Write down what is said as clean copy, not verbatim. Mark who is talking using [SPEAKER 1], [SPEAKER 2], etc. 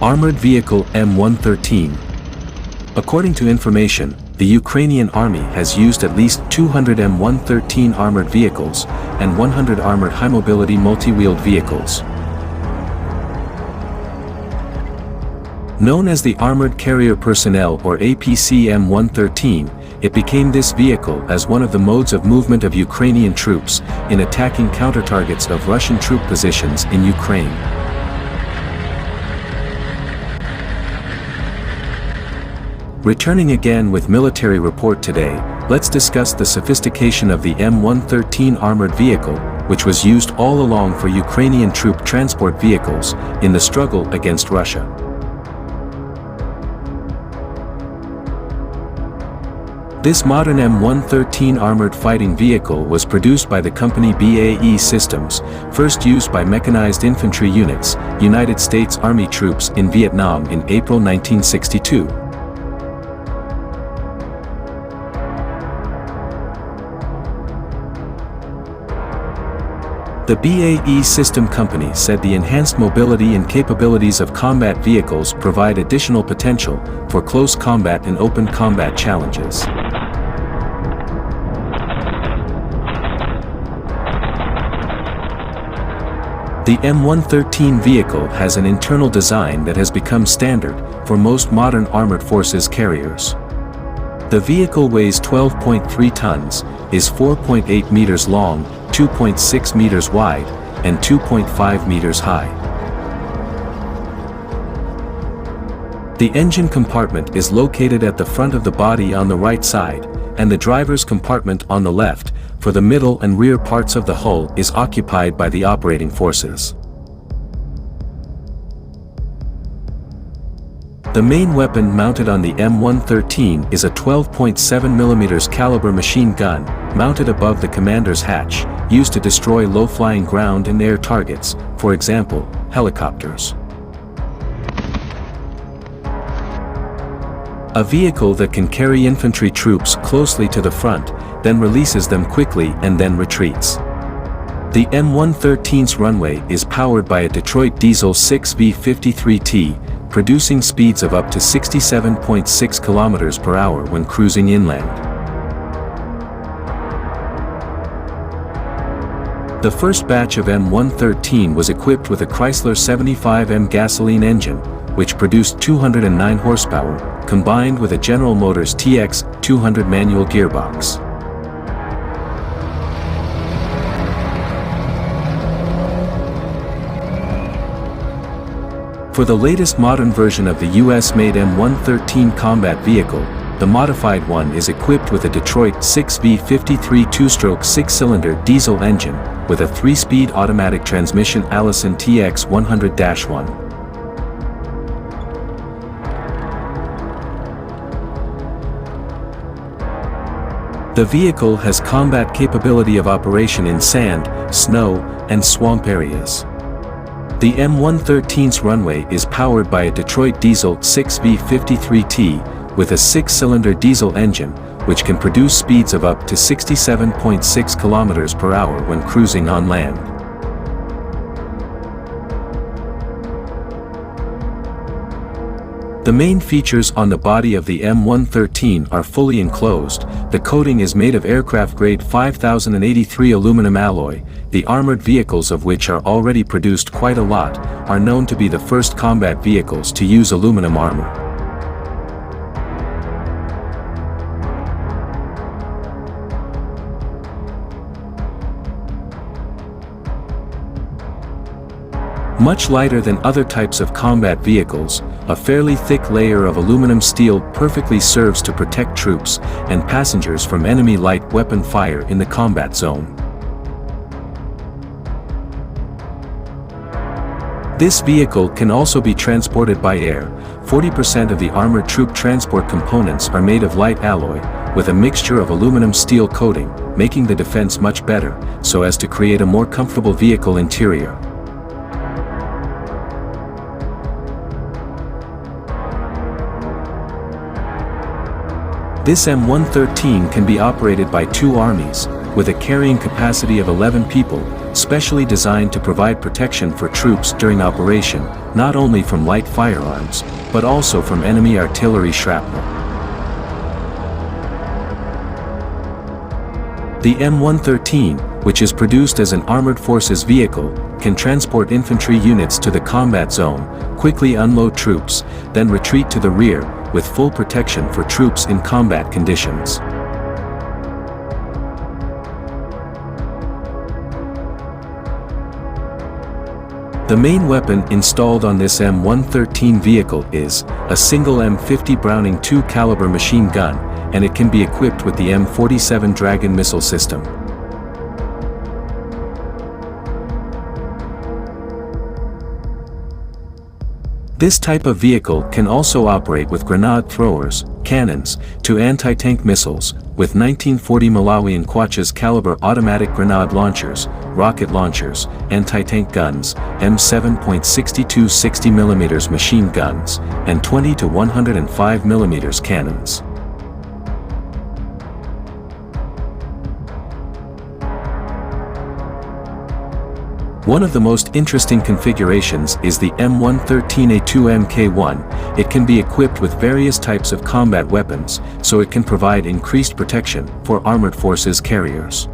[SPEAKER 1] Armored Vehicle M113. According to information, the Ukrainian army has used at least 200 M113 armored vehicles and 100 armored high-mobility multi-wheeled vehicles. Known as the Armored Carrier Personnel or APC M113, it became this vehicle as one of the modes of movement of Ukrainian troops in attacking counter-targets of Russian troop positions in Ukraine. Returning again with military report today, let's discuss the sophistication of the M113 armored vehicle, which was used all along for Ukrainian troop transport vehicles in the struggle against Russia. This modern M113 armored fighting vehicle was produced by the company BAE Systems, first used by mechanized infantry units, United States Army troops in Vietnam in April 1962. The BAE System Company said the enhanced mobility and capabilities of combat vehicles provide additional potential for close combat and open combat challenges. The M113 vehicle has an internal design that has become standard for most modern armored forces carriers. The vehicle weighs 12.3 tons, is 4.8 meters long, 2.6 meters wide, and 2.5 meters high. The engine compartment is located at the front of the body on the right side, and the driver's compartment on the left, for the middle and rear parts of the hull is occupied by the operating forces. The main weapon mounted on the M113 is a 12.7mm caliber machine gun, mounted above the commander's hatch, used to destroy low-flying ground and air targets, for example, helicopters. A vehicle that can carry infantry troops closely to the front, then releases them quickly and then retreats. The M113's runway is powered by a Detroit diesel 6V53T, producing speeds of up to 67.6 km per hour when cruising inland. The first batch of M113 was equipped with a Chrysler 75M gasoline engine, which produced 209 horsepower, combined with a General Motors TX200 manual gearbox. For the latest modern version of the US-made M113 combat vehicle, the modified one is equipped with a Detroit 6V53 two-stroke six-cylinder diesel engine with a 3-speed automatic transmission Allison TX100-1. The vehicle has combat capability of operation in sand, snow, and swamp areas. The M113's runway is powered by a Detroit diesel 6V53T with a 6-cylinder diesel engine, which can produce speeds of up to 67.6 km per hour when cruising on land. The main features on the body of the M113 are fully enclosed. The coating is made of aircraft-grade 5083 aluminum alloy. The armored vehicles, of which are already produced quite a lot, are known to be the first combat vehicles to use aluminum armor. Much lighter than other types of combat vehicles, a fairly thick layer of aluminum steel perfectly serves to protect troops and passengers from enemy light weapon fire in the combat zone. This vehicle can also be transported by air. 40% of the armored troop transport components are made of light alloy, with a mixture of aluminum steel coating, making the defense much better, so as to create a more comfortable vehicle interior. This M113 can be operated by two armies, with a carrying capacity of 11 people, specially designed to provide protection for troops during operation, not only from light firearms, but also from enemy artillery shrapnel. The M113, which is produced as an armored forces vehicle, can transport infantry units to the combat zone, quickly unload troops, then retreat to the rear, with full protection for troops in combat conditions. The main weapon installed on this M113 vehicle is a single M50 Browning .2 caliber machine gun, and it can be equipped with the M47 Dragon missile system. This type of vehicle can also operate with grenade throwers, cannons, to anti-tank missiles, with 1940 Malawian Quachas caliber automatic grenade launchers, rocket launchers, anti-tank guns, M7.62 60mm machine guns, and 20 to 105mm cannons. One of the most interesting configurations is the M113A2 Mk1. It can be equipped with various types of combat weapons, so it can provide increased protection for armored forces carriers.